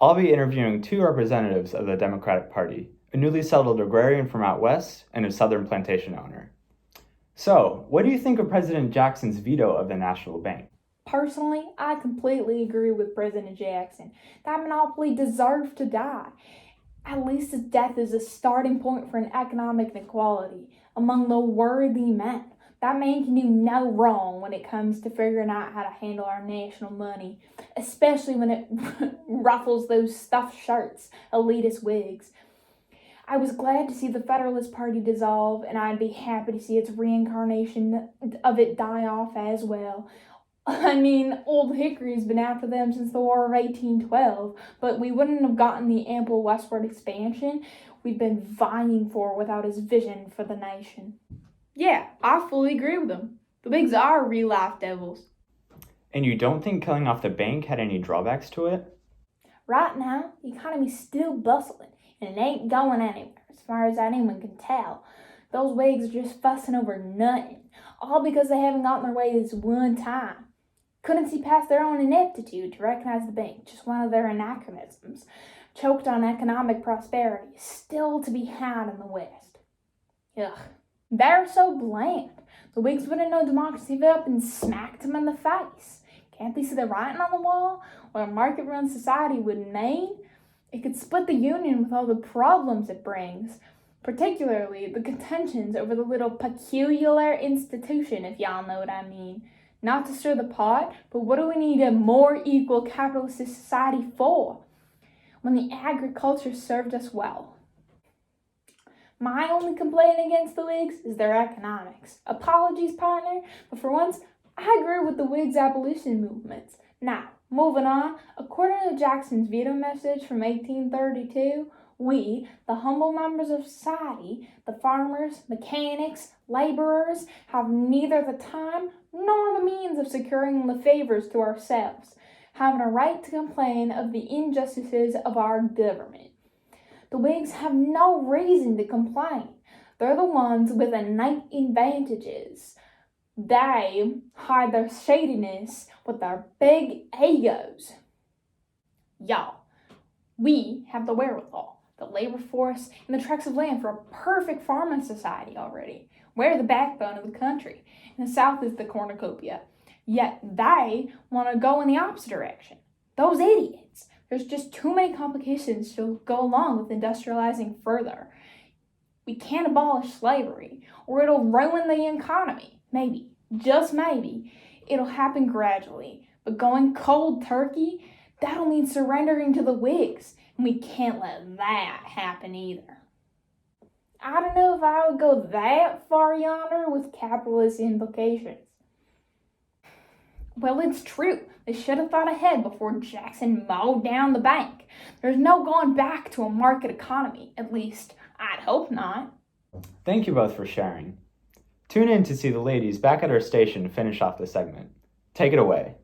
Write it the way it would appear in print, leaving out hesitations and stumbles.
I'll be interviewing two representatives of the Democratic Party, a newly settled agrarian from out west and a southern plantation owner. So, what do you think of President Jackson's veto of the National Bank? Personally, I completely agree with President Jackson. That monopoly deserved to die. At least his death is a starting point for an economic inequality among the worthy men. That man can do no wrong when it comes to figuring out how to handle our national money, especially when it ruffles those stuffed shirts, elitist wigs. I was glad to see the Federalist Party dissolve, and I'd be happy to see its reincarnation of it die off as well. I mean, old Hickory's been after them since the War of 1812, but we wouldn't have gotten the ample westward expansion we've been vying for without his vision for the nation. Yeah, I fully agree with him. The Whigs are real-life devils. And you don't think killing off the bank had any drawbacks to it? Right now, the economy's still bustling, and it ain't going anywhere, as far as anyone can tell. Those Whigs are just fussing over nothing, all because they haven't gotten their way this one time. Couldn't see past their own ineptitude to recognize the bank, just one of their anachronisms, choked on economic prosperity, still to be had in the West. Ugh, they're so bland. The Whigs wouldn't know democracy if up and smacked them in the face. Can't they see the writing on the wall? What a market-run society would mean? It could split the Union with all the problems it brings, particularly the contentions over the little peculiar institution, if y'all know what I mean. Not to stir the pot, but what do we need a more equal capitalist society for? When the agriculture served us well. My only complaint against the Whigs is their economics. Apologies, partner, but for once, I agree with the Whigs' abolition movements. Now, moving on, according to Jackson's veto message from 1832, we, the humble members of society, the farmers, mechanics, laborers, have neither the time nor the means of securing the favors to ourselves, having a right to complain of the injustices of our government. The Whigs have no reason to complain. They're the ones with innate advantages. They hide their shadiness with their big egos. Y'all, we have the wherewithal, the labor force, and the tracts of land for a perfect farming society already. We're the backbone of the country, and the South is the cornucopia. Yet they want to go in the opposite direction. Those idiots. There's just too many complications to go along with industrializing further. We can't abolish slavery, or it'll ruin the economy. Maybe, just maybe, it'll happen gradually. But going cold turkey, that'll mean surrendering to the Whigs, and we can't let that happen either. I don't know if I would go that far yonder with capitalist implications. Well, it's true. They should have thought ahead before Jackson mowed down the bank. There's no going back to a market economy. At least, I'd hope not. Thank you both for sharing. Tune in to see the ladies back at our station finish off the segment. Take it away.